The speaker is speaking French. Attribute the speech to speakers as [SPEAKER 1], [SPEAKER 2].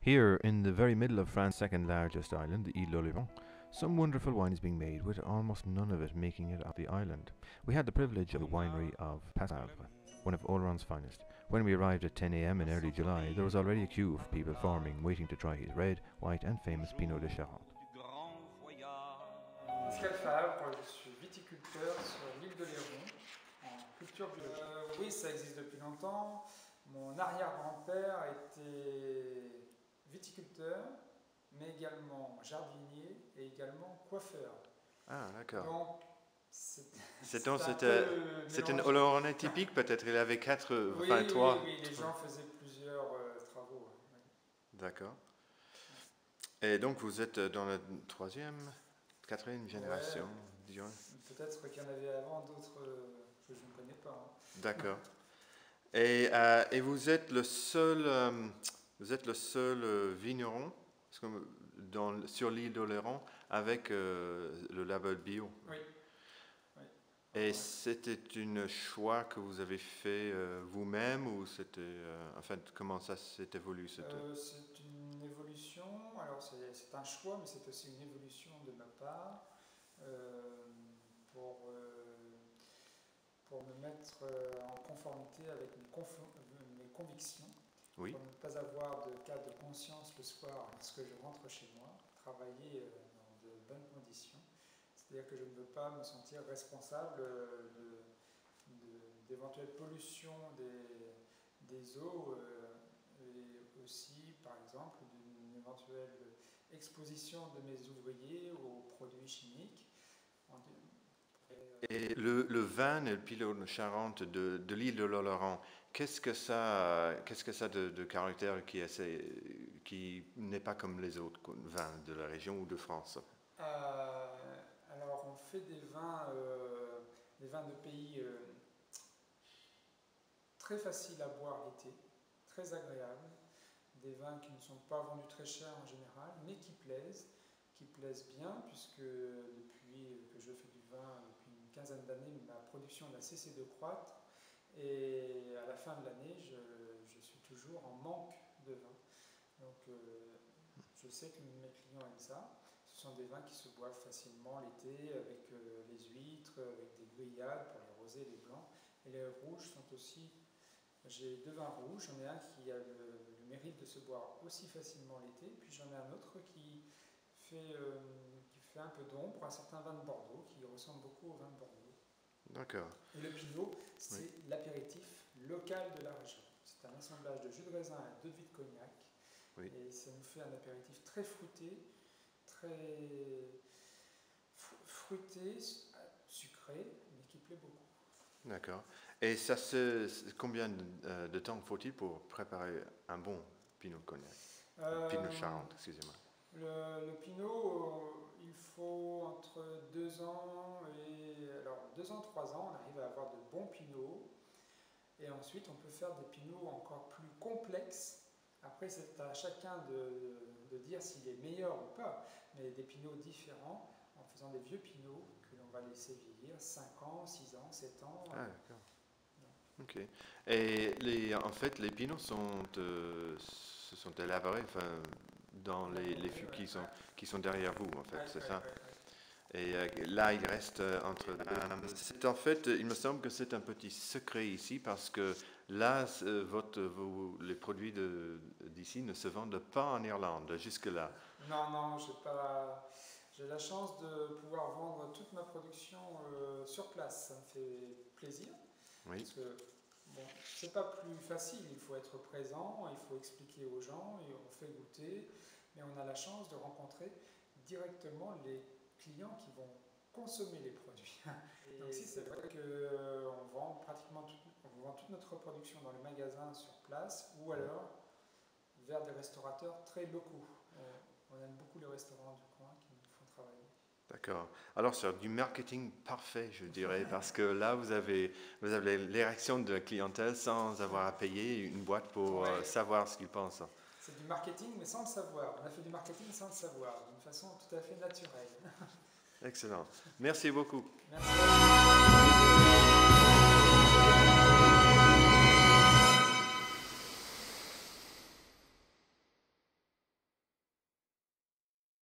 [SPEAKER 1] Here, in the very middle of France's second largest island, the Île d'Oléron, some wonderful wine is being made, with almost none of it making it off the island. We had the privilege of the winery of Passav, one of Oloron's finest. When we arrived at 10 a.m. in early July, there was already a queue of people forming, waiting to try his red, white and famous Pinot de Charente.
[SPEAKER 2] Pascal Favre, je suis viticulteur sur l'île d'Oléron, en culture biologique. Oui, ça existe depuis longtemps. Mon arrière-grand-père était viticulteur, mais également jardinier et également coiffeur.
[SPEAKER 1] Ah, d'accord.
[SPEAKER 2] Donc,
[SPEAKER 1] c'est un Oloronais typique, peut-être. Il avait trois.
[SPEAKER 2] Oui, les gens faisaient plusieurs travaux. Oui.
[SPEAKER 1] D'accord. Et donc, vous êtes dans la quatrième génération, disons.
[SPEAKER 2] Peut-être qu'il y en avait avant d'autres que je ne connais pas.
[SPEAKER 1] D'accord. Et vous êtes le seul, vigneron sur l'île d'Oléron avec le label bio.
[SPEAKER 2] Oui.
[SPEAKER 1] Et c'était un choix que vous avez fait vous-même ou c'était, comment ça s'est évolué?
[SPEAKER 2] C'est une évolution. Alors c'est un choix, mais c'est aussi une évolution de ma part pour me mettre en conformité avec mes convictions,
[SPEAKER 1] oui.
[SPEAKER 2] Pour ne pas avoir de cas de conscience le soir lorsque je rentre chez moi, travailler dans de bonnes conditions. C'est-à-dire que je ne veux pas me sentir responsable d'éventuelles pollutions des eaux et aussi, par exemple, d'une éventuelle exposition de mes ouvriers aux produits chimiques.
[SPEAKER 1] Et le vin et le Pinot de Charente de l'île de l'Oléron, qu'est-ce que ça a de caractère qui n'est pas comme les autres vins de la région ou de France?
[SPEAKER 2] Alors on fait des vins de pays très faciles à boire l'été, très agréables, des vins qui ne sont pas vendus très cher en général, mais qui plaisent bien, puisque depuis que je fais du vin, depuis une quinzaine d'années, ma production n'a cessé de croître, et à la fin de l'année, je suis toujours en manque de vin. Donc je sais que mes clients aiment ça. Ce sont des vins qui se boivent facilement l'été, avec les huîtres, avec des grillades pour les rosés et les blancs. Et les rouges sont aussi... J'ai deux vins rouges, j'en ai un qui a le mérite de se boire aussi facilement l'été, puis j'en ai un autre qui fait un peu d'ombre, un certain vin de Bordeaux, qui ressemble beaucoup au vin de Bordeaux.
[SPEAKER 1] D'accord.
[SPEAKER 2] Et le Pinot, c'est l'apéritif local de la région. C'est un assemblage de jus de raisin et 2 de cognac.
[SPEAKER 1] Oui.
[SPEAKER 2] Et ça nous fait un apéritif très fruité, sucré, mais qui plaît beaucoup.
[SPEAKER 1] D'accord. Et combien de temps faut-il pour préparer un bon Pinot de Cognac? Pinot de Charente, excusez-moi.
[SPEAKER 2] Le Pinot, il faut entre 2 ans alors 2 ans, 3 ans, on arrive à avoir de bons Pinots. Et ensuite, on peut faire des Pinots encore plus complexes. Après, c'est à chacun de dire s'il est meilleur ou pas. Mais des Pinots différents, en faisant des vieux Pinots que l'on va laisser vieillir 5 ans, 6 ans, 7 ans.
[SPEAKER 1] Ah, d'accord. Ok. Et en fait, les Pinots se sont élaborés dans les fûts qui sont derrière vous, en fait, c'est ça? Et là, il reste entre deux. En fait, il me semble que c'est un petit secret ici, parce que là, les produits d'ici ne se vendent pas en Irlande, jusque-là.
[SPEAKER 2] Non, j'ai la chance de pouvoir vendre toute ma production sur place. Ça me fait plaisir.
[SPEAKER 1] Oui.
[SPEAKER 2] Parce que c'est pas plus facile, il faut être présent, il faut expliquer aux gens, et on fait goûter, mais on a la chance de rencontrer directement les clients qui vont consommer les produits. Donc si c'est vrai qu'on vend toute notre production dans le magasin sur place, ou alors vers des restaurateurs très locaux. On aime beaucoup les restaurants du coin qui nous font travailler.
[SPEAKER 1] D'accord. Alors c'est du marketing parfait, je dirais, parce que là vous avez les réactions de la clientèle sans avoir à payer une boîte pour savoir ce qu'ils pensent.
[SPEAKER 2] C'est du marketing mais sans le savoir. On a fait du marketing sans le savoir, d'une façon tout à fait naturelle.
[SPEAKER 1] Excellent. Merci beaucoup.
[SPEAKER 2] Merci.